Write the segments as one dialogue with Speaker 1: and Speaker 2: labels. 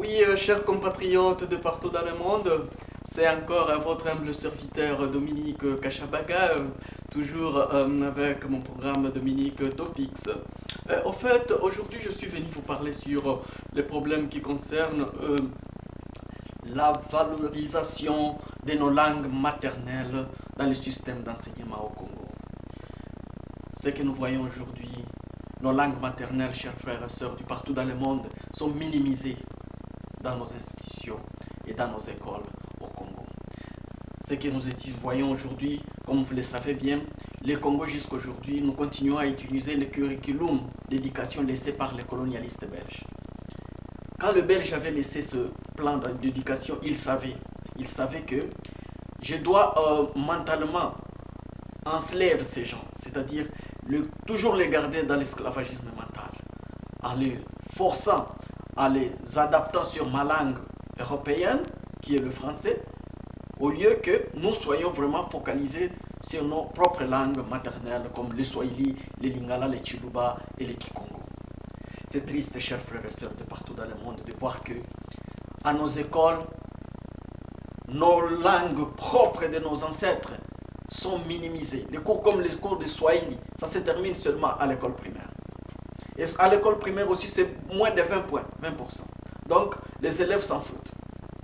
Speaker 1: Oui, chers compatriotes de partout dans le monde, c'est encore votre humble serviteur Dominique Kachabaga, toujours avec mon programme Dominique Topics. En fait, aujourd'hui, je suis venu vous parler sur les problèmes qui concernent la valorisation de nos langues maternelles dans le système d'enseignement au Congo. Ce que nous voyons aujourd'hui, nos langues maternelles, chers frères et sœurs, du partout dans le monde, sont minimisées dans nos institutions et dans nos écoles au Congo. Ce que nous voyons aujourd'hui, comme vous le savez bien, le Congo jusqu'à aujourd'hui, nous continuons à utiliser le curriculum d'éducation laissé par les colonialistes belges. Quand le Belge avait laissé ce plan d'éducation, il savait que je dois mentalement enslève ces gens, c'est-à-dire toujours les garder dans l'esclavagisme mental, en les forçant, en les adaptant sur ma langue européenne, qui est le français, au lieu que nous soyons vraiment focalisés sur nos propres langues maternelles, comme le Swahili, le Lingala, le Chiluba et le Kikongo. C'est triste, chers frères et sœurs de partout dans le monde, de voir que à nos écoles, nos langues propres de nos ancêtres sont minimisées. Les cours comme les cours de Swahili, ça se termine seulement à l'école primaire. Et à l'école primaire aussi, c'est moins de 20 points, 20%. Donc, les élèves s'en foutent.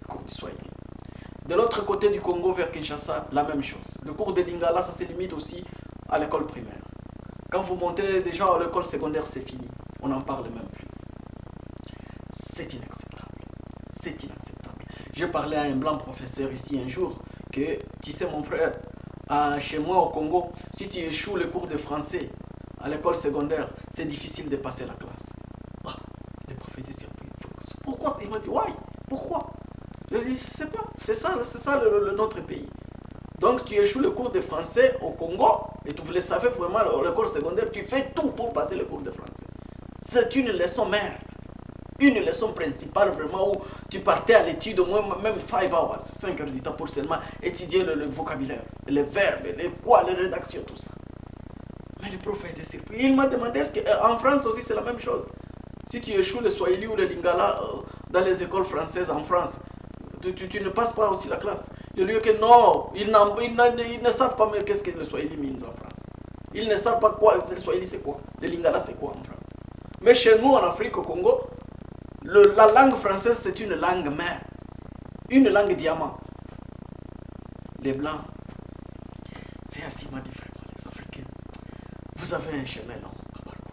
Speaker 1: Le cours du Swahili. De l'autre côté du Congo, vers Kinshasa, la même chose. Le cours de Lingala, ça se limite aussi à l'école primaire. Quand vous montez déjà à l'école secondaire, c'est fini. On n'en parle même plus. C'est inacceptable. C'est inacceptable. J'ai parlé à un blanc professeur ici un jour que, tu sais mon frère, chez moi au Congo, si tu échoues le cours de français à l'école secondaire, c'est difficile de passer la classe. Ah, le prof était surpris. Pourquoi? Il m'a dit, ouais, pourquoi? Je lui ai dit, c'est pas, c'est ça notre pays. Donc tu échoues le cours de français au Congo, et tu le savais vraiment, l'école secondaire, tu fais tout pour passer le cours de français. C'est une leçon mère. Une leçon principale vraiment où tu partais à l'étude au moins même 5 hours, 5 heures du temps pour seulement étudier le vocabulaire, les verbes, les rédactions, tout ça. Mais le prof a été surpris. Il m'a demandé est-ce qu'en France aussi c'est la même chose. Si tu échoues le Swahili ou le Lingala dans les écoles françaises en France, tu ne passes pas aussi la classe. Je lui ai dit que non, ils ne savent pas qu'est-ce que le Swahili means en France. Ils ne savent pas quoi, le Swahili c'est quoi, le Lingala c'est quoi en France. Mais chez nous en Afrique, au Congo, la langue française, c'est une langue mère. Une langue diamant. Les Blancs, c'est ainsi m'a dit vraiment, les Africains. Vous avez un chemin long à parcourir.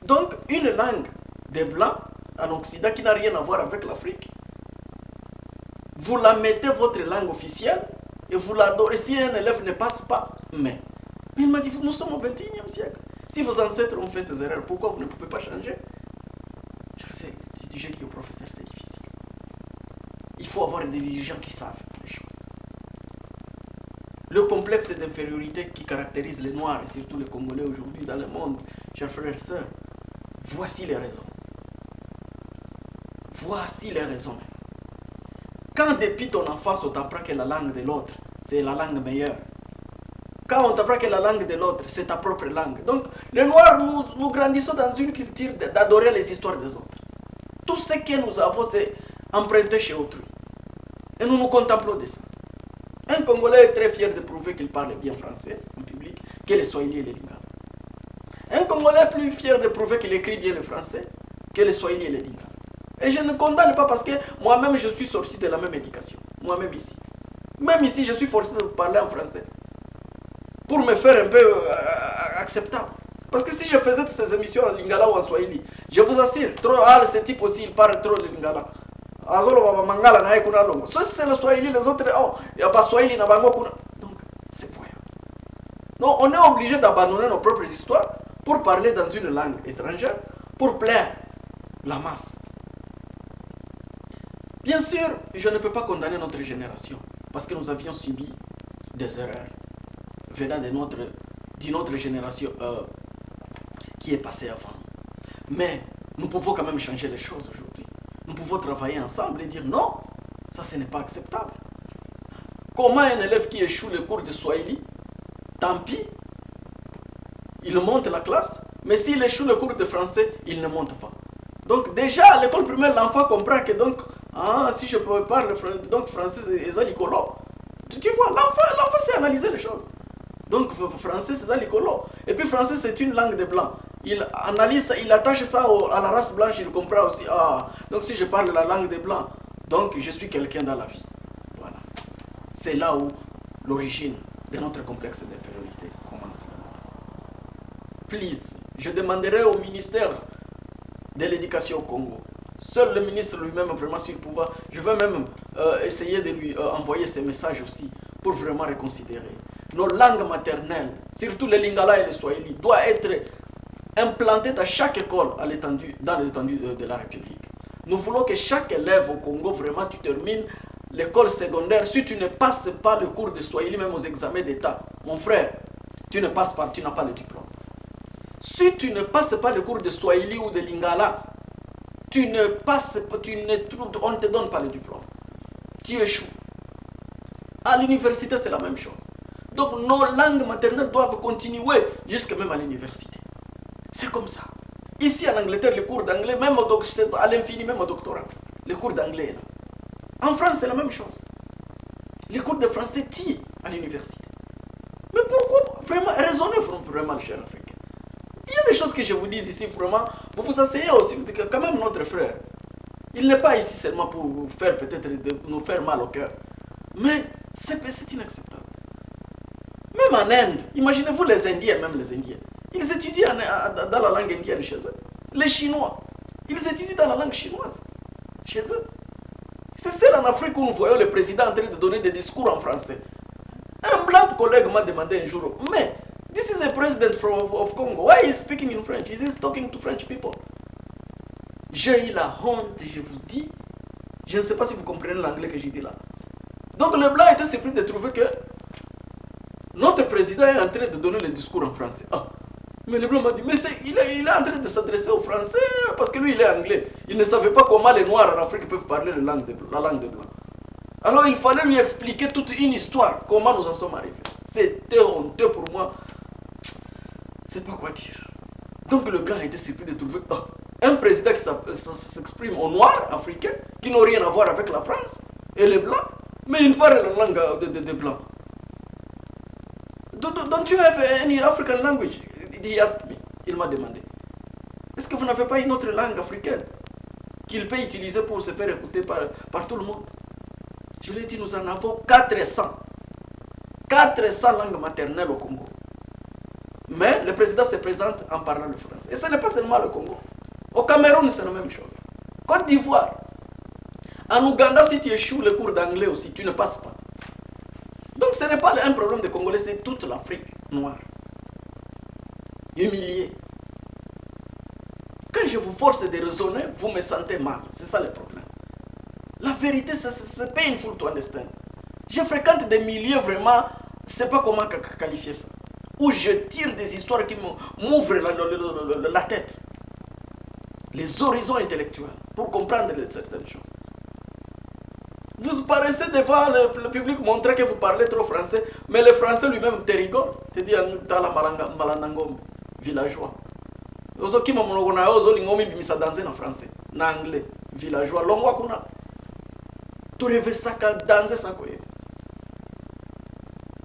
Speaker 1: Donc, une langue des Blancs, à l'Occident, qui n'a rien à voir avec l'Afrique, vous la mettez votre langue officielle et vous l'adorez. Si un élève ne passe pas, mais il m'a dit, nous sommes au 21e siècle. Si vos ancêtres ont fait ces erreurs, pourquoi vous ne pouvez pas changer? J'ai dit au professeur, c'est difficile. Il faut avoir des dirigeants qui savent les choses. Le complexe d'infériorité qui caractérise les Noirs et surtout les Congolais aujourd'hui dans le monde, chers frères et sœurs, voici les raisons. Voici les raisons. Quand depuis ton enfance on t'apprend que la langue de l'autre, c'est la langue meilleure. Quand on t'apprend que la langue de l'autre, c'est ta propre langue. Donc, les Noirs, nous grandissons dans une culture d'adorer les histoires des autres. Tout ce que nous avons, c'est emprunté chez autrui. Et nous nous contemplons de ça. Un Congolais est très fier de prouver qu'il parle bien français en public, que le Swahili et le Lingala. Un Congolais est plus fier de prouver qu'il écrit bien le français que le Swahili et le Lingala. Et je ne condamne pas parce que moi-même je suis sorti de la même éducation. Moi-même ici. Même ici, je suis forcé de vous parler en français. Pour me faire un peu acceptable. Parce que si je faisais ces émissions en Lingala ou en Swahili, je vous assure, ce type aussi, il parle trop de Lingala. Soit c'est le Swahili, les autres, il n'y a pas Swahili, donc, c'est voyant. Donc, on est obligé d'abandonner nos propres histoires pour parler dans une langue étrangère, pour plaire la masse. Bien sûr, je ne peux pas condamner notre génération, parce que nous avions subi des erreurs venant d'une autre génération qui est passée avant. Mais nous pouvons quand même changer les choses aujourd'hui. Nous pouvons travailler ensemble et dire non, ça ce n'est pas acceptable. Comment un élève qui échoue le cours de Swahili, tant pis, il monte la classe, mais s'il échoue le cours de français, il ne monte pas. Donc déjà à l'école primaire, l'enfant comprend que donc, si je peux parler donc français, c'est l'écolo. Tu vois, l'enfant sait analyser les choses. Donc français, c'est ça l'écolo. Et puis français, c'est une langue des blancs. Il analyse ça, il attache ça à la race blanche, il comprend aussi. Donc si je parle la langue des blancs, donc je suis quelqu'un dans la vie. Voilà. C'est là où l'origine de notre complexe d'infériorité commence. Please, je demanderai au ministère de l'éducation au Congo. Seul le ministre lui-même, vraiment, s'il pouvait, je vais même essayer de lui envoyer ces messages aussi pour vraiment reconsidérer. Nos langues maternelles, surtout le lingala et le swahili, doivent être implantées à chaque école dans l'étendue de la République. Nous voulons que chaque élève au Congo, vraiment, tu termines l'école secondaire. Si tu ne passes pas le cours de swahili, même aux examens d'État, mon frère, tu ne passes pas, tu n'as pas le diplôme. Si tu ne passes pas le cours de swahili ou de lingala, on ne te donne pas le diplôme. Tu échoues. À l'université, c'est la même chose. Donc nos langues maternelles doivent continuer jusqu'à même à l'université. C'est comme ça. Ici en Angleterre, les cours d'anglais, même à l'infini, même au doctorat, les cours d'anglais là. En France, c'est la même chose. Les cours de français tirent à l'université. Mais pourquoi vraiment raisonnez vraiment, cher Africain? Il y a des choses que je vous dis ici, vraiment, vous vous asseyez aussi, quand même notre frère. Il n'est pas ici seulement pour vous faire peut-être nous faire mal au cœur. Mais c'est inacceptable. Même en Inde, imaginez-vous les Indiens, même les Indiens. Ils étudient dans la langue indienne chez eux. Les Chinois, ils étudient dans la langue chinoise chez eux. C'est seul en Afrique où nous voyons le président en train de donner des discours en français. Un blanc collègue m'a demandé un jour, mais this is a president of Congo. Why is he speaking in French? Is he talking to French people? J'ai eu la honte, je vous dis. Je ne sais pas si vous comprenez l'anglais que j'ai dit là. Donc le blanc était surpris de trouver que notre président est en train de donner le discours en français. Mais le blanc m'a dit, mais il est en train de s'adresser aux Français parce que lui il est anglais. Il ne savait pas comment les Noirs en Afrique peuvent parler la langue de blanc. Alors il fallait lui expliquer toute une histoire, comment nous en sommes arrivés. C'était honteux pour moi. C'est pas quoi dire. Donc le blanc était surpris de trouver un président qui s'exprime aux Noirs africains, qui n'ont rien à voir avec la France, et les Blancs, mais il parle la langue des Blancs. Don't you have any African language? He asked me. Il m'a demandé. Est-ce que vous n'avez pas une autre langue africaine qu'il peut utiliser pour se faire écouter par tout le monde? Je lui ai dit, nous en avons 400. 400 langues maternelles au Congo. Mais le président se présente en parlant le français. Et ce n'est pas seulement le Congo. Au Cameroun, c'est la même chose. Côte d'Ivoire. En Ouganda, si tu échoues le cours d'anglais aussi, tu ne passes pas. Donc ce n'est pas un problème des Congolais, c'est toute l'Afrique noire. Humilié. Quand je vous force de raisonner, vous me sentez mal. C'est ça le problème. La vérité, c'est painful to understand. Je fréquente des milieux vraiment, je ne sais pas comment qualifier ça. Où je tire des histoires qui m'ouvrent la tête. Les horizons intellectuels pour comprendre certaines choses. Vous paraissez devant le public montrer que vous parlez trop français, mais le français lui-même te rigole. Te dit dans la malandangombe, villageois. Ozo kima monogona ozo lingomi bimisa danser en français, en anglais, villageois. Longwa kuna. Tu rêves ça que danser ça quoi.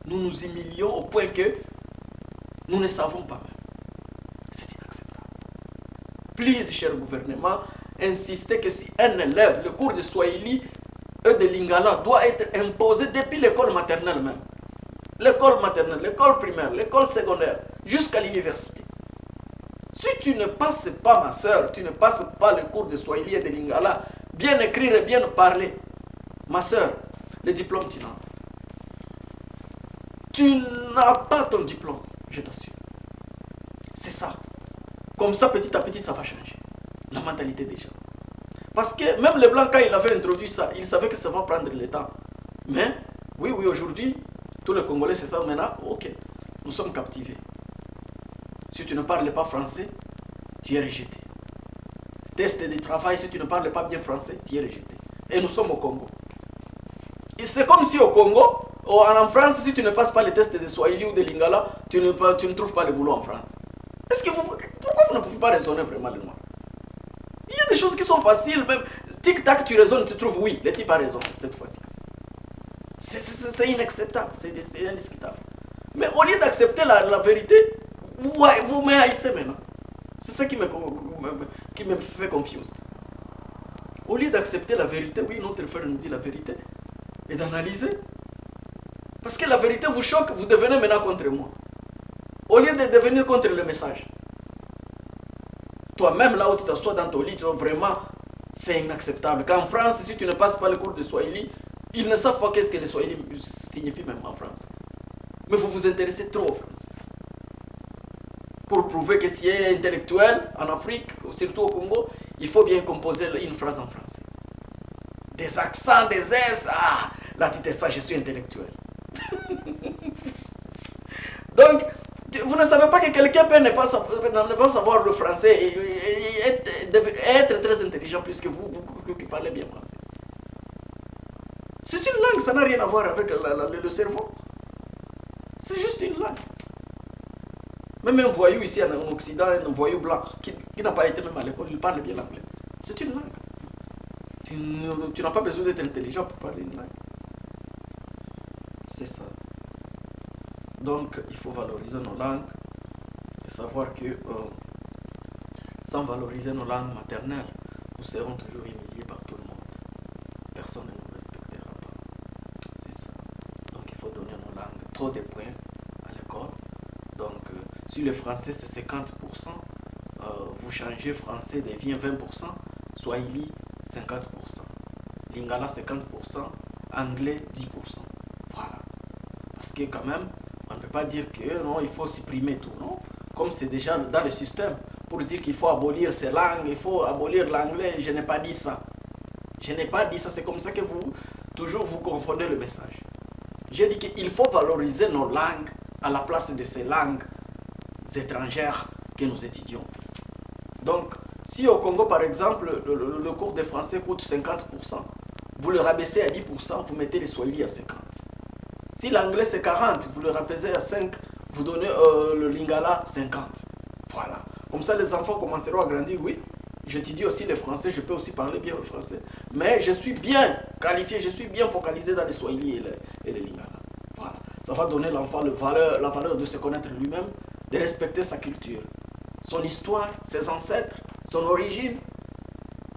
Speaker 1: Nous nous humilions au point que nous ne savons pas même. C'est inacceptable. Please, cher gouvernement, insistez que si un élève, le cours de Swahili et de Lingala doit être imposé depuis l'école maternelle même. L'école maternelle, l'école primaire, l'école secondaire, jusqu'à l'université. Si tu ne passes pas, ma soeur, tu ne passes pas le cours de Swahili et de Lingala, bien écrire et bien parler, ma soeur, le diplôme tu n'as pas. Tu n'as pas ton diplôme, je t'assure. C'est ça. Comme ça, petit à petit, ça va changer. La mentalité des gens. Parce que même les Blancs, quand il avait introduit ça, il savait que ça va prendre le temps. Mais, oui, aujourd'hui, tous les Congolais, c'est ça maintenant, ok, nous sommes captivés. Si tu ne parles pas français, tu es rejeté. Test de travail, si tu ne parles pas bien français, tu es rejeté. Et nous sommes au Congo. C'est comme si au Congo, en France, si tu ne passes pas les tests de Swahili ou de Lingala, tu ne trouves pas le boulot en France. Pourquoi vous ne pouvez pas raisonner vraiment le noir? Il y a des choses qui sont faciles, même. Tic-tac, tu raisonnes, tu trouves oui, le type a raison cette fois-ci. C'est inacceptable, c'est indiscutable. Mais au lieu d'accepter la vérité, vous me haïssez maintenant. C'est ça qui me fait confuse. Au lieu d'accepter la vérité, oui, notre frère nous dit la vérité, et d'analyser. Parce que la vérité vous choque, vous devenez maintenant contre moi. Au lieu de devenir contre le message. Toi-même, là où tu t'assois dans ton lit, vraiment, c'est inacceptable. Qu'en France, si tu ne passes pas le cours de Swahili, ils ne savent pas qu'est-ce que le Swahili signifie même en France. Mais vous vous intéressez trop aux Français. Pour prouver que tu es intellectuel en Afrique, surtout au Congo, il faut bien composer une phrase en français. Des accents, des S, là tu te sens, je suis intellectuel. Donc, vous ne savez pas que quelqu'un peut ne pas savoir le français et être très intelligent plus que vous qui parlez bien français. C'est une langue, ça n'a rien à voir avec le cerveau. C'est juste une langue. Même un voyou ici en Occident, un voyou blanc, qui n'a pas été même à l'école, il parle bien l'anglais. C'est une langue. Tu n'as pas besoin d'être intelligent pour parler une langue. C'est ça. Donc, il faut valoriser nos langues et savoir que sans valoriser nos langues maternelles, nous serons toujours humiliés par tout le monde. Personne ne nous respectera pas. C'est ça. Donc, il faut donner nos langues trop de points à l'école. Donc, si le français c'est 50%, vous changez français devient 20%, Swahili 50%, Lingala 50%, anglais 10%. Voilà. Parce que quand même, on ne peut pas dire que non, il faut supprimer tout, non? Comme c'est déjà dans le système, pour dire qu'il faut abolir ces langues, il faut abolir l'anglais, je n'ai pas dit ça. Je n'ai pas dit ça, c'est comme ça que toujours vous confondez le message. J'ai dit qu'il faut valoriser nos langues à la place de ces langues étrangères que nous étudions. Donc, si au Congo, par exemple, le cours de français coûte 50%, vous le rabaissez à 10%, vous mettez les Swahili à 50%. Si l'anglais c'est 40, vous le rabaissez à 5, vous donnez le Lingala 50. Voilà. Comme ça, les enfants commenceront à grandir. Oui, j'étudie aussi le français, je peux aussi parler bien le français. Mais je suis bien qualifié, je suis bien focalisé dans les Swahili et les Lingala. Voilà. Ça va donner l'enfant la valeur de se connaître lui-même, de respecter sa culture, son histoire, ses ancêtres, son origine.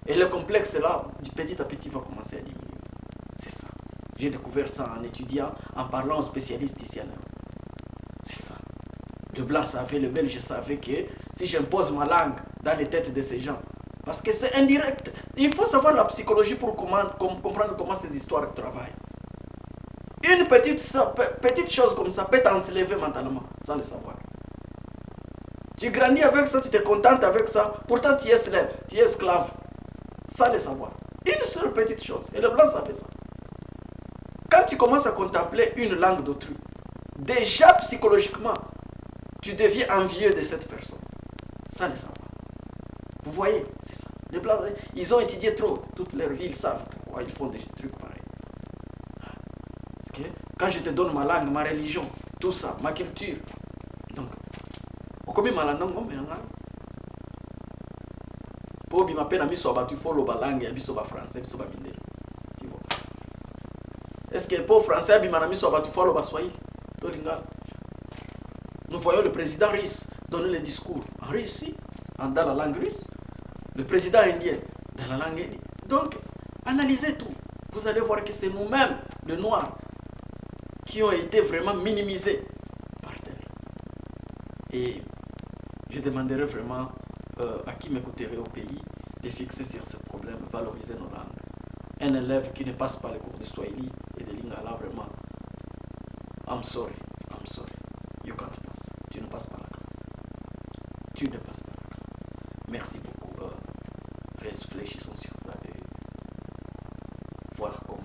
Speaker 1: Et le complexe là, du petit à petit, va commencer à diminuer. C'est ça. J'ai découvert ça en étudiant, en parlant aux spécialistes ici à Néo. C'est ça. Le blanc savait, le belge savait que si j'impose ma langue dans les têtes de ces gens, parce que c'est indirect, il faut savoir la psychologie pour comprendre comment ces histoires travaillent. Une petite chose comme ça peut t'enlever mentalement, sans le savoir. Tu grandis avec ça, tu te contentes avec ça, pourtant tu es slave, tu es esclave, sans le savoir. Une seule petite chose, et le blanc savait ça. Quand tu commences à contempler une langue d'autrui, déjà psychologiquement, tu deviens envieux de cette personne, sans le savoir. Vous voyez, c'est ça. Les blancs, ils ont étudié trop, toute leur vie, ils savent pourquoi ils font des trucs pareils. Parce que quand je te donne ma langue, ma religion, tout ça, ma culture, donc, okomi malandong ngombe nga po bi mapena miso abatu follow ba langue ya biso ba français biso ba mindele. Tu vois? Est-ce que pour français bi manami so abatu follow ba swahili to lingala? Nous voyons le président russe donner le discours en Russie, dans la langue russe, le président indien dans la langue indienne. Donc, analysez tout. Vous allez voir que c'est nous-mêmes, les Noirs, qui ont été vraiment minimisés par terre. Et je demanderai vraiment à qui m'écouterait au pays de fixer sur ce problème, valoriser nos langues. Un élève qui ne passe pas les cours de Swahili et de Lingala, vraiment, I'm sorry, you can't pass. Tu ne passes pas la classe. Tu ne passes pas la classe. Merci beaucoup. Réfléchissons sur ça et voir comment